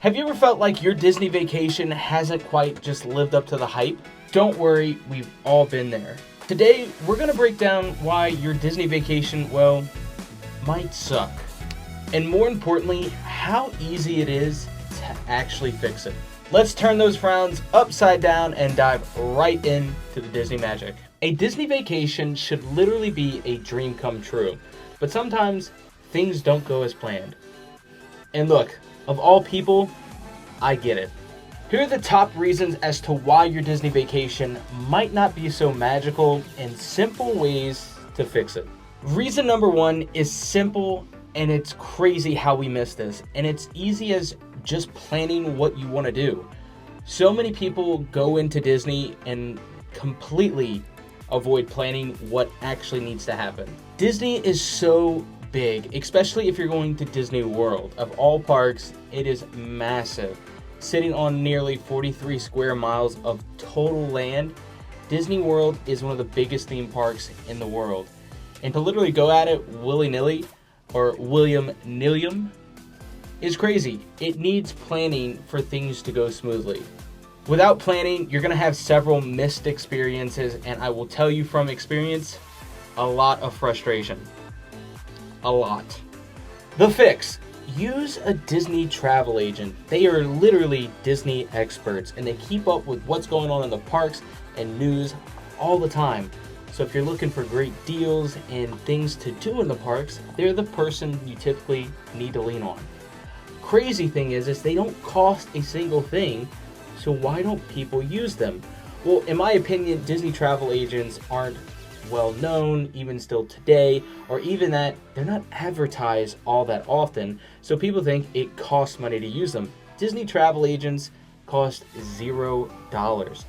Have you ever felt like your Disney vacation hasn't quite just lived up to the hype? Don't worry, we've all been there. Today, we're gonna break down why your Disney vacation, well, might suck. And more importantly, how easy it is to actually fix it. Let's turn those frowns upside down and dive right into the Disney magic. A Disney vacation should literally be a dream come true, but sometimes things don't go as planned. And look, of all people, I get it. Here are the top reasons as to why your Disney vacation might not be so magical and simple ways to fix it. Reason number one is simple, and it's crazy how we miss this, and it's easy as just planning what you want to do. So many people go into Disney and completely avoid planning what actually needs to happen. Disney is so big, especially if you're going to Disney World. Of all parks, it is massive. Sitting on nearly 43 square miles of total land, Disney World is one of the biggest theme parks in the world. And to literally go at it willy-nilly, or William-nillium, is crazy. It needs planning for things to go smoothly. Without planning, you're going to have several missed experiences, and I will tell you from experience, a lot of frustration. A lot. The fix. Use a Disney travel agent. They are literally Disney experts, and they keep up with what's going on in the parks and news all the time. So if you're looking for great deals and things to do in the parks, they're the person you typically need to lean on. Crazy thing is they don't cost a single thing, so why don't people use them? Well, in my opinion, Disney travel agents aren't well known even still today, or even that they're not advertised all that often, so people think it costs money to use them. Disney travel agents cost $0,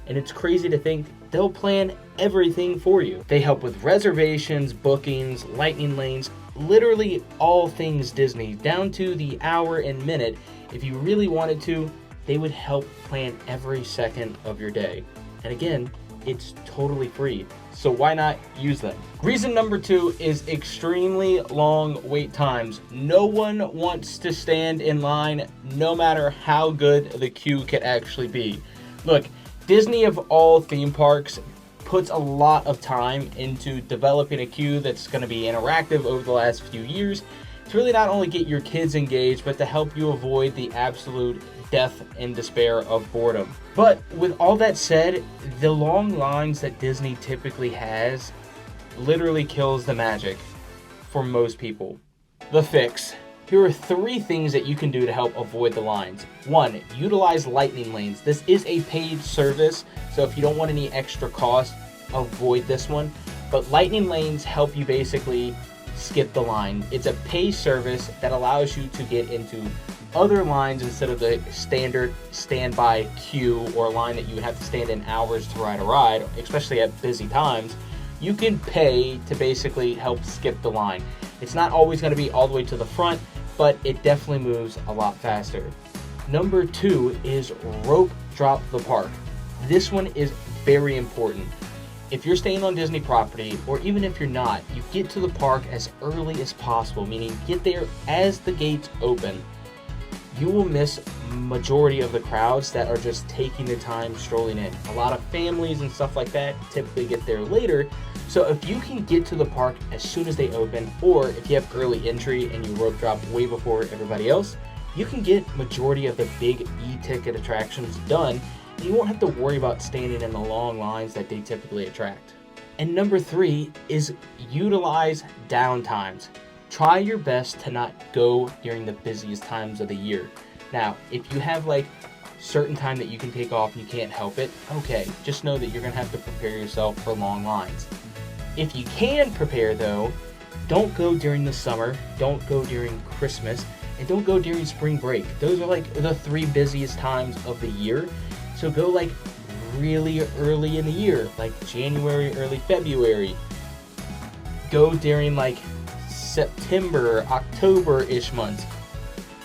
and it's crazy to think they'll plan everything for you. They help with reservations, bookings, lightning lanes, literally all things Disney, down to the hour and minute. If you really wanted to, they would help plan every second of your day. And again, it's totally free, so why not use them? Reason number two is extremely long wait times. No one wants to stand in line, no matter how good the queue could actually be. Look, Disney of all theme parks puts a lot of time into developing a queue that's going to be interactive over the last few years to really not only get your kids engaged, but to help you avoid the absolute death and despair of boredom. But with all that said, the long lines that Disney typically has literally kills the magic for most people. The fix. Here are 3 things that you can do to help avoid the lines. 1, utilize lightning lanes. This is a paid service, so if you don't want any extra cost, avoid this one. But lightning lanes help you basically skip the line. It's a pay service that allows you to get into other lines instead of the standard standby queue or line that you would have to stand in hours to ride a ride, especially at busy times. You can pay to basically help skip the line. It's not always going to be all the way to the front, but it definitely moves a lot faster. Number 2 is rope drop the park. This one is very important. If you're staying on Disney property, or even if you're not, you get to the park as early as possible, meaning get there as the gates open. You will miss majority of the crowds that are just taking the time strolling in. A lot of families and stuff like that typically get there later. So if you can get to the park as soon as they open, or if you have early entry and you rope drop way before everybody else, you can get majority of the big e-ticket attractions done, and you won't have to worry about standing in the long lines that they typically attract. And number 3 is utilize downtimes. Try your best to not go during the busiest times of the year. Now, if you have like certain time that you can take off and you can't help it, okay, just know that you're gonna have to prepare yourself for long lines. If you can prepare though, don't go during the summer, don't go during Christmas, and don't go during spring break. Those are like the 3 busiest times of the year. So go like really early in the year, like January, early February. Go during like September, October-ish months.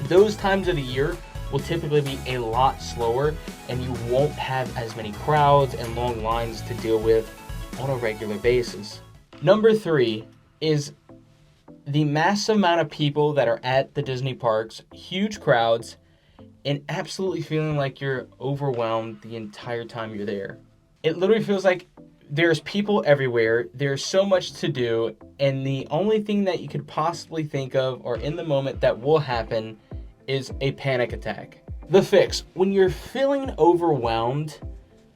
Those times of the year will typically be a lot slower, and you won't have as many crowds and long lines to deal with on a regular basis. Number 3 is the massive amount of people that are at the Disney parks, huge crowds, and absolutely feeling like you're overwhelmed the entire time you're there. It literally feels like there's people everywhere, there's so much to do, and the only thing that you could possibly think of or in the moment that will happen is a panic attack. The fix: when you're feeling overwhelmed,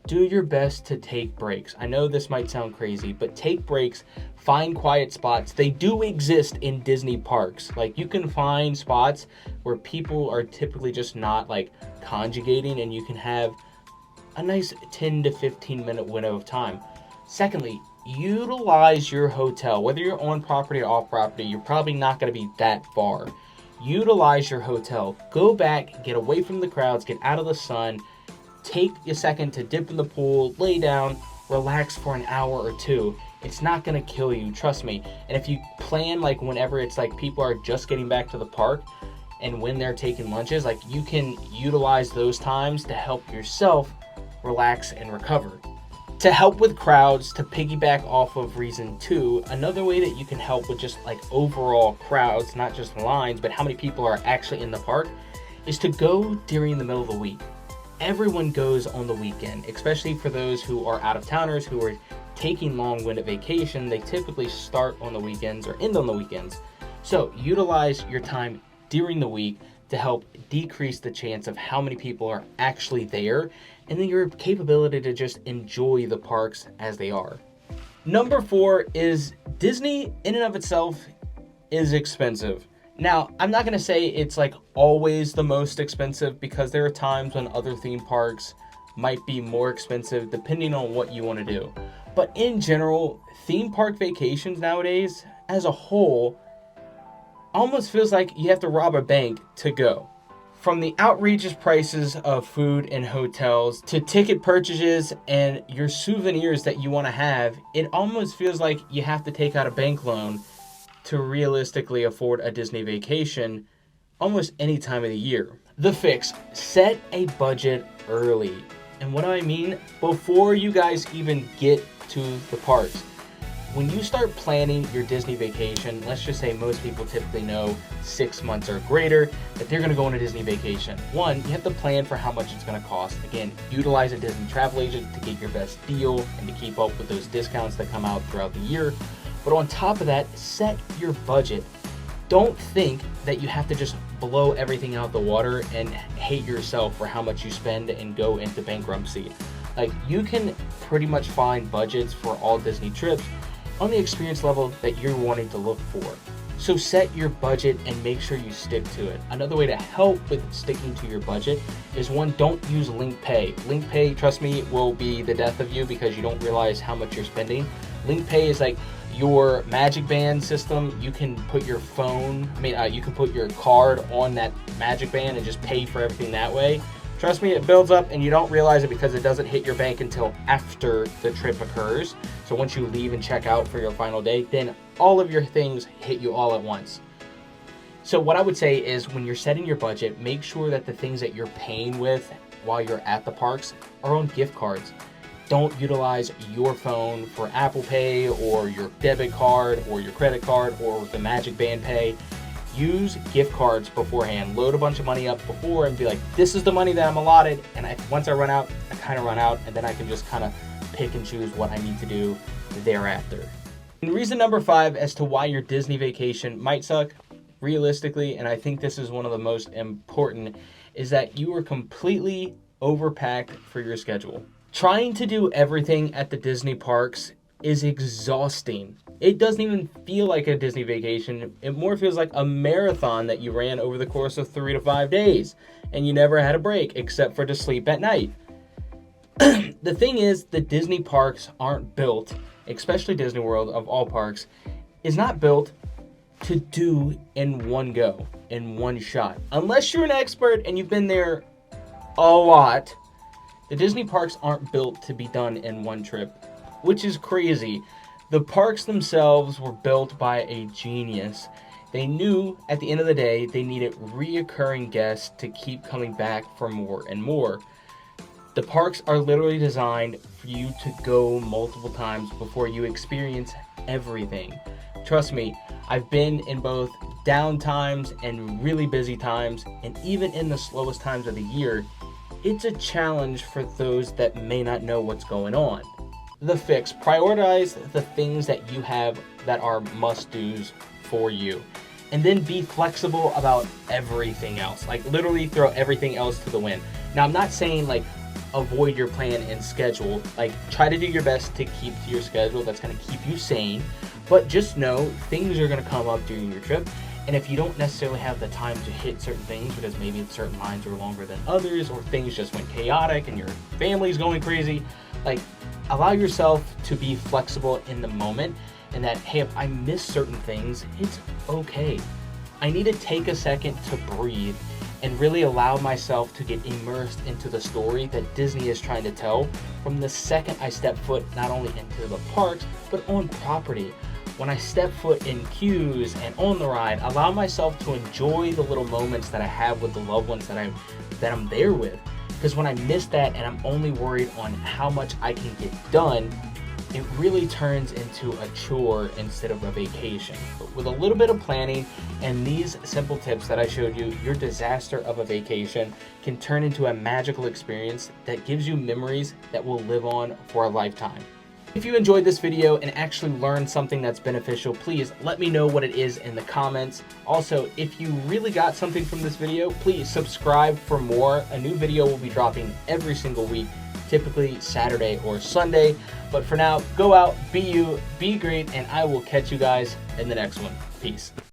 do your best to take breaks. I know this might sound crazy, but take breaks, find quiet spots. They do exist in Disney parks. Like, you can find spots where people are typically just not like conjugating, and you can have a nice 10 to 15 minute window of time. Secondly, utilize your hotel. Whether you're on property or off property, you're probably not going to be that far. Utilize your hotel. Go back, get away from the crowds, get out of the sun. Take a second to dip in the pool, lay down, relax for an hour or two. It's not going to kill you, trust me. And if you plan, like, whenever it's like people are just getting back to the park and when they're taking lunches, like, you can utilize those times to help yourself relax and recover. To help with crowds, to piggyback off of reason 2, another way that you can help with just like overall crowds, not just lines, but how many people are actually in the park, is to go during the middle of the week. Everyone goes on the weekend, especially for those who are out of towners who are taking long-winded vacation. They typically start on the weekends or end on the weekends. So utilize your time during the week to help decrease the chance of how many people are actually there, and then your capability to just enjoy the parks as they are. Number 4 is Disney in and of itself is expensive. Now, I'm not going to say it's like always the most expensive, because there are times when other theme parks might be more expensive depending on what you want to do. But in general, theme park vacations nowadays as a whole almost feels like you have to rob a bank to go. From the outrageous prices of food and hotels to ticket purchases and your souvenirs that you want to have, it almost feels like you have to take out a bank loan to realistically afford a Disney vacation almost any time of the year. The fix: set a budget early. And what do I mean? Before you guys even get to the parks. When you start planning your Disney vacation, let's just say most people typically know 6 months or greater that they're going to go on a Disney vacation. One, you have to plan for how much it's going to cost. Again, utilize a Disney travel agent to get your best deal and to keep up with those discounts that come out throughout the year. But on top of that, set your budget. Don't think that you have to just blow everything out the water and hate yourself for how much you spend and go into bankruptcy. Like, you can pretty much find budgets for all Disney trips on the experience level that you're wanting to look for. So set your budget and make sure you stick to it. Another way to help with sticking to your budget is, one, don't use Link Pay. Link Pay, trust me, will be the death of you because you don't realize how much you're spending. Link Pay is like your Magic Band system. You can put your you can put your card on that Magic Band and just pay for everything that way. Trust me, it builds up and you don't realize it because it doesn't hit your bank until after the trip occurs. So once you leave and check out for your final day, then all of your things hit you all at once. So what I would say is, when you're setting your budget, make sure that the things that you're paying with while you're at the parks are on gift cards. Don't utilize your phone for Apple Pay or your debit card or your credit card or the Magic Band Pay. Use gift cards beforehand. Load a bunch of money up before and be like, this is the money that I'm allotted, and once I run out, I kind of run out, and then I can just kind of pick and choose what I need to do thereafter. And reason number 5 as to why your Disney vacation might suck, realistically, and I think this is one of the most important, is that you are completely overpacked for your schedule. Trying to do everything at the Disney parks is exhausting. It doesn't even feel like a Disney vacation. It more feels like a marathon that you ran over the course of 3 to 5 days, and you never had a break except for to sleep at night. The thing is, the Disney parks aren't built, especially Disney World of all parks, is not built to do in one go, in one shot. Unless you're an expert and you've been there a lot, the Disney parks aren't built to be done in one trip, which is crazy. The parks themselves were built by a genius. They knew at the end of the day they needed reoccurring guests to keep coming back for more and more. The parks are literally designed for you to go multiple times before you experience everything. Trust me, I've been in both down times and really busy times, and even in the slowest times of the year, it's a challenge for those that may not know what's going on. The fix: prioritize the things that you have that are must-dos for you, and then be flexible about everything else. Like, literally throw everything else to the wind. Now, I'm not saying like avoid your plan and schedule. Like, try to do your best to keep to your schedule. That's going to keep you sane. But just know things are going to come up during your trip. And if you don't necessarily have the time to hit certain things because maybe certain lines are longer than others, or things just went chaotic and your family's going crazy, like, allow yourself to be flexible in the moment, and that, hey, if I miss certain things, it's okay. I need to take a second to breathe and really allow myself to get immersed into the story that Disney is trying to tell from the second I step foot not only into the parks, but on property. When I step foot in queues and on the ride, allow myself to enjoy the little moments that I have with the loved ones that I'm there with. Because when I miss that and I'm only worried on how much I can get done, it really turns into a chore instead of a vacation. But with a little bit of planning and these simple tips that I showed you, your disaster of a vacation can turn into a magical experience that gives you memories that will live on for a lifetime. If you enjoyed this video and actually learned something that's beneficial, please let me know what it is in the comments. Also, if you really got something from this video, please subscribe for more. A new video will be dropping every single week, typically Saturday or Sunday. But for now, go out, be you, be great, and I will catch you guys in the next one. Peace.